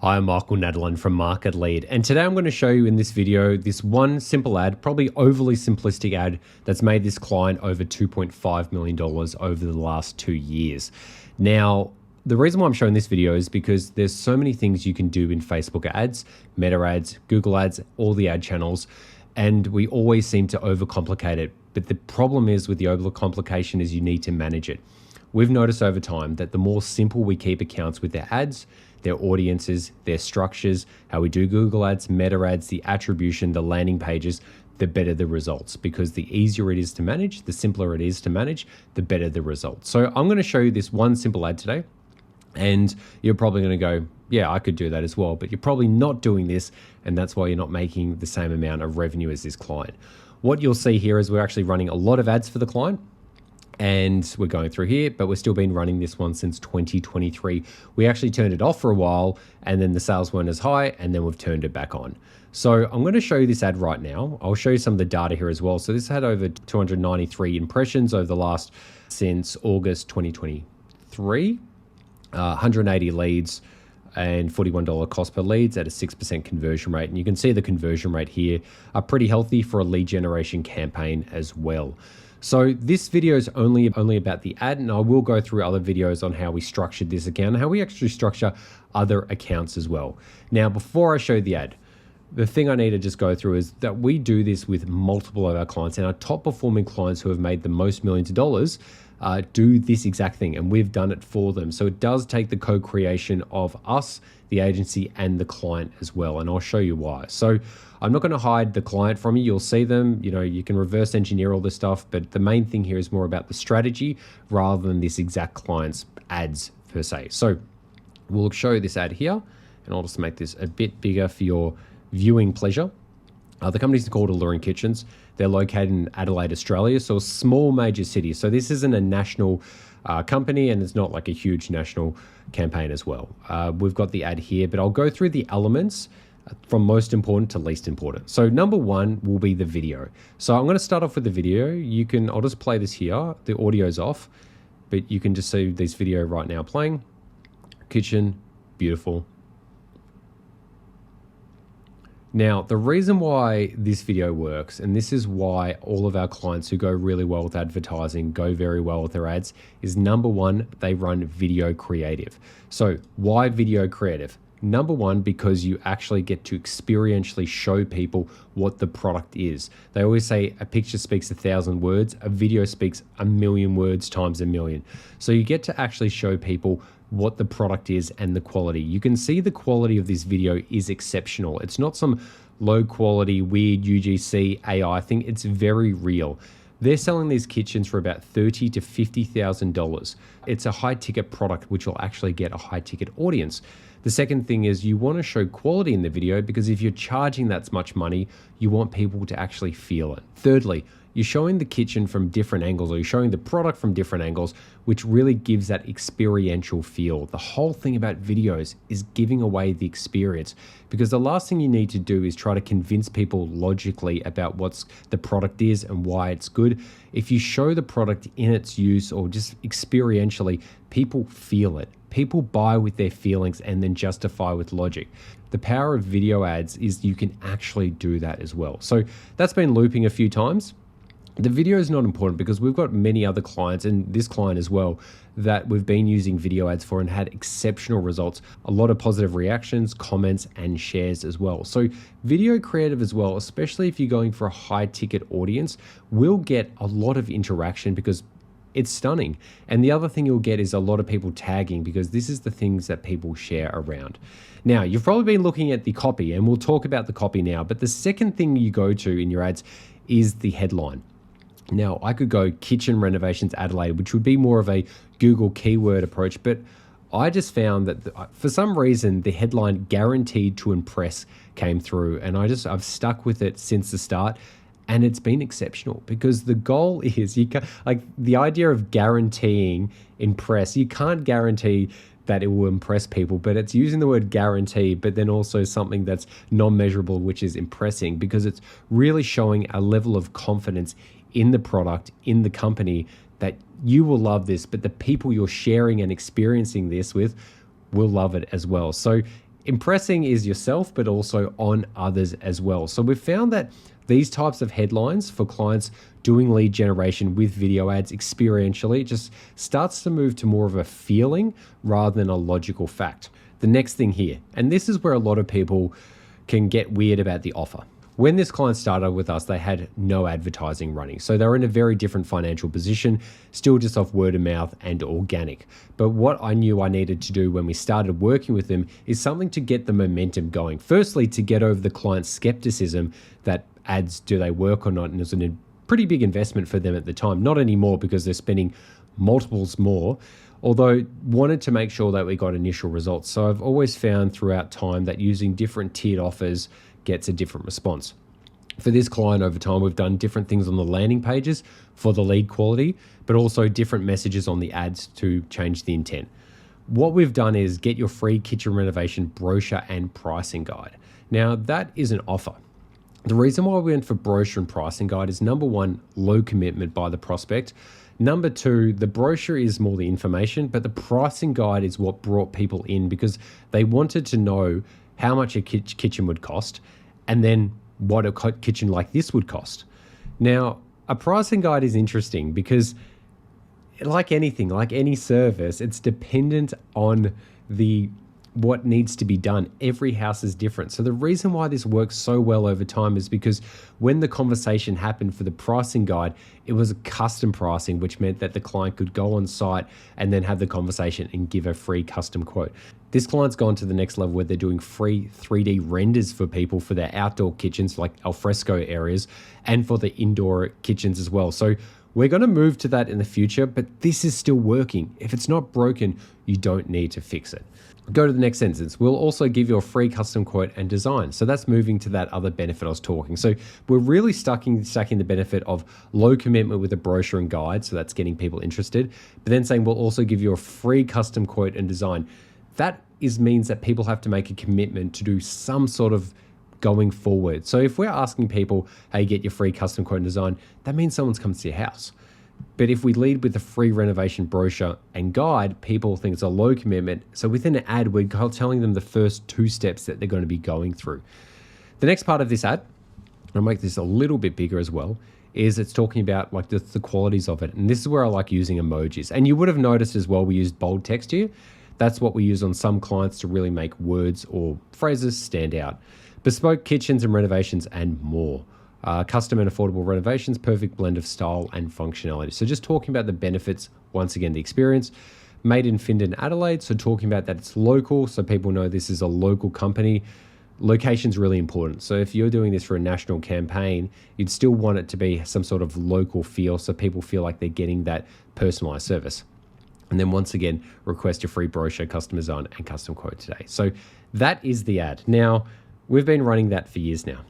Hi, I'm Michael Nadalin from Adelaide, and today I'm going to show you in this video this one simple ad, probably overly simplistic ad that's made this client over $2.5 million over the last 2 years. Now, the reason why I'm showing this video is because there's so many things you can do in Facebook ads, Meta ads, Google ads, all the ad channels, and we always seem to overcomplicate it. But the problem is with the overcomplication is you need to manage it. We've noticed over time that the more simple we keep accounts with their ads, their audiences, their structures, how we do Google ads, Meta ads, the attribution, the landing pages, the better the results. Because the easier it is to manage, the simpler it is to manage, the better the results. So I'm going to show you this one simple ad today. And you're probably going to go, yeah, I could do that as well. But you're probably not doing this. And that's why you're not making the same amount of revenue as this client. What you'll see here is we're actually running a lot of ads for the client. And we're going through here, but we've still been running this one since 2023. We actually turned it off for a while, and then the sales weren't as high, and then we've turned it back on. So I'm going to show you this ad right now. I'll show you some of the data here as well. So this had over 293 impressions over the last, since August 2023, 180 leads, and $41 cost per leads at a 6% conversion rate. And you can see the conversion rate here are pretty healthy for a lead generation campaign as well. So this video is only about the ad, and I will go through other videos on how we structured this account and how we actually structure other accounts as well. Now, before I show the ad, the thing I need to just go through is that we do this with multiple of our clients, and our top performing clients who have made the most millions of dollars do this exact thing, and we've done it for them. So it does take the co-creation of us, the agency, and the client as well, and I'll show you why. So I'm not going to hide the client from you. You'll see them, you can reverse engineer all this stuff, but the main thing here is more about the strategy rather than this exact client's ads per se. So we'll show this ad here, and I'll just make this a bit bigger for your viewing pleasure. The company's called Alluring Kitchens. They're located in Adelaide, Australia, so a small major city. So this isn't a national company, and it's not like a huge national campaign as well. We've got the ad here, but I'll go through the elements from most important to least important. So number one will be the video. So I'm going to start off with the video. I'll just play this here. The audio's off, but you can just see this video right now playing. Kitchen, beautiful. Now, the reason why this video works, and this is why all of our clients who go really well with advertising go very well with their ads, is number one, they run video creative. So why video creative? Number one, because you actually get to experientially show people what the product is. They always say a picture speaks 1,000 words, a video speaks 1,000,000 words times 1,000,000. So you get to actually show people what the product is and the quality. You can see the quality of this video is exceptional. It's not some low quality, weird UGC AI thing. It's very real. They're selling these kitchens for about $30,000 to $50,000. It's a high ticket product, which will actually get a high ticket audience. The second thing is you want to show quality in the video, because if you're charging that much money, you want people to actually feel it. Thirdly, you're showing the kitchen from different angles, or you're showing the product from different angles, which really gives that experiential feel. The whole thing about videos is giving away the experience, because the last thing you need to do is try to convince people logically about what the product is and why it's good. If you show the product in its use or just experientially, people feel it. People buy with their feelings and then justify with logic. The power of video ads is you can actually do that as well. So that's been looping a few times. The video is not important because we've got many other clients, and this client as well, that we've been using video ads for and had exceptional results. A lot of positive reactions, comments, and shares as well. So video creative as well, especially if you're going for a high ticket audience, will get a lot of interaction because it's stunning. And the other thing you'll get is a lot of people tagging, because this is the things that people share around. Now, you've probably been looking at the copy, and we'll talk about the copy now, but the second thing you go to in your ads is the headline. Now, I could go kitchen renovations Adelaide, which would be more of a Google keyword approach, but I just found that for some reason, the headline guaranteed to impress came through, and I've stuck with it since the start. And it's been exceptional, because the goal is the idea of guaranteeing impress. You can't guarantee that it will impress people, but it's using the word guarantee, but then also something that's non-measurable, which is impressing, because it's really showing a level of confidence in the product, in the company, that you will love this, but the people you're sharing and experiencing this with will love it as well. So impressing is yourself, but also on others as well. So we've found that these types of headlines for clients doing lead generation with video ads experientially, it just starts to move to more of a feeling rather than a logical fact. The next thing here, and this is where a lot of people can get weird about the offer. When this client started with us, they had no advertising running. So they were in a very different financial position, still just off word of mouth and organic. But what I knew I needed to do when we started working with them is something to get the momentum going. Firstly, to get over the client's skepticism that ads, do they work or not? And it was a pretty big investment for them at the time. Not anymore because they're spending multiples more, although wanted to make sure that we got initial results. So I've always found throughout time that using different tiered offers gets a different response. For this client over time, we've done different things on the landing pages for the lead quality, but also different messages on the ads to change the intent. What we've done is get your free kitchen renovation brochure and pricing guide. Now that is an offer. The reason why we went for brochure and pricing guide is number one, low commitment by the prospect. Number two, the brochure is more the information, but the pricing guide is what brought people in because they wanted to know how much a kitchen would cost and then what a kitchen like this would cost. Now, a pricing guide is interesting because like anything, like any service, it's dependent on what needs to be done. Every house is different. So the reason why this works so well over time is because when the conversation happened for the pricing guide, it was a custom pricing, which meant that the client could go on site and then have the conversation and give a free custom quote. This client's gone to the next level where they're doing free 3D renders for people for their outdoor kitchens, like alfresco areas, and for the indoor kitchens as well. So we're going to move to that in the future, but this is still working. If it's not broken, you don't need to fix it. Go to the next sentence. We'll also give you a free custom quote and design. So that's moving to that other benefit I was talking. So we're really stacking the benefit of low commitment with a brochure and guide. So that's getting people interested. But then saying we'll also give you a free custom quote and design. That means that people have to make a commitment to do some sort of going forward. So if we're asking people, hey, get your free custom quote and design, that means someone's come to your house. But if we lead with the free renovation brochure and guide, people think it's a low commitment. So within an ad, we're telling them the first 2 steps that they're going to be going through. The next part of this ad, and I'll make this a little bit bigger as well, is it's talking about like the qualities of it. And this is where I like using emojis. And you would have noticed as well, we used bold text here. That's what we use on some clients to really make words or phrases stand out. Bespoke kitchens and renovations and more. Custom and affordable renovations, perfect blend of style and functionality. So just talking about the benefits, once again, the experience. Made in Finland, Adelaide. So talking about that it's local, so people know this is a local company. Location's really important. So if you're doing this for a national campaign, you'd still want it to be some sort of local feel so people feel like they're getting that personalized service. And then once again, request your free brochure, custom design, and custom quote today. So that is the ad. Now, we've been running that for years now.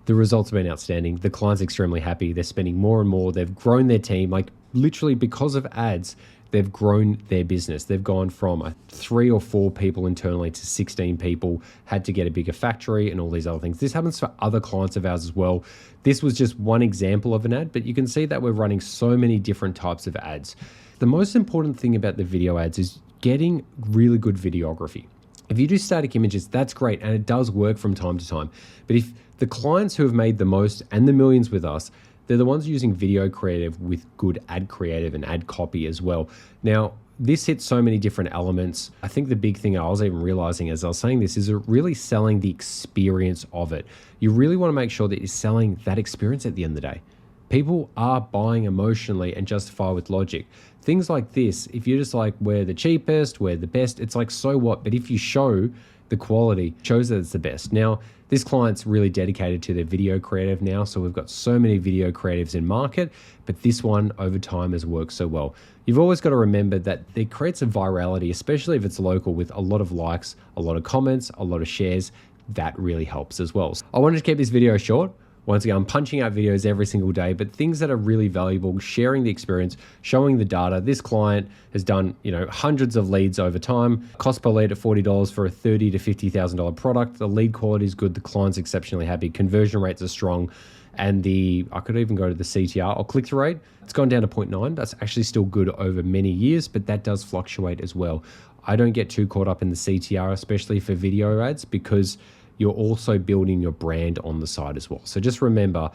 The results have been outstanding. The client's extremely happy. They're spending more and more. They've grown their team, like literally because of ads, they've grown their business. They've gone from 3 or 4 people internally to 16 people, had to get a bigger factory and all these other things. This happens for other clients of ours as well. This was just one example of an ad, but you can see that we're running so many different types of ads. The most important thing about the video ads is getting really good videography. If you do static images, that's great, and it does work from time to time. But if the clients who have made the most and the millions with us, they're the ones using video creative with good ad creative and ad copy as well. Now, this hits so many different elements. I think the big thing I was even realizing as I was saying this is really selling the experience of it. You really want to make sure that you're selling that experience at the end of the day. People are buying emotionally and justify with logic. Things like this, if you're just like, we're the cheapest, we're the best, it's like, so what? But if you show the quality, shows that it's the best. Now, this client's really dedicated to their video creative now, so we've got so many video creatives in market, but this one over time has worked so well. You've always got to remember that it creates a virality, especially if it's local, with a lot of likes, a lot of comments, a lot of shares. That really helps as well. So I wanted to keep this video short. Once again, I'm punching out videos every single day, but things that are really valuable, sharing the experience, showing the data. This client has done, hundreds of leads over time. Cost per lead at $40 for a $30,000 to $50,000 product. The lead quality is good. The client's exceptionally happy. Conversion rates are strong. And I could even go to the CTR or click-through rate. It's gone down to 0.9. That's actually still good over many years, but that does fluctuate as well. I don't get too caught up in the CTR, especially for video ads, because you're also building your brand on the side as well. So just remember,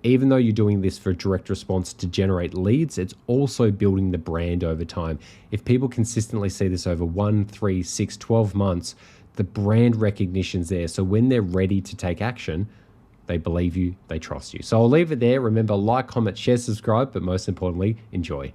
even though you're doing this for direct response to generate leads, it's also building the brand over time. If people consistently see this over 1, 3, 6, 12 months, the brand recognition's there. So when they're ready to take action, they believe you, they trust you. So I'll leave it there. Remember, like, comment, share, subscribe, but most importantly, enjoy.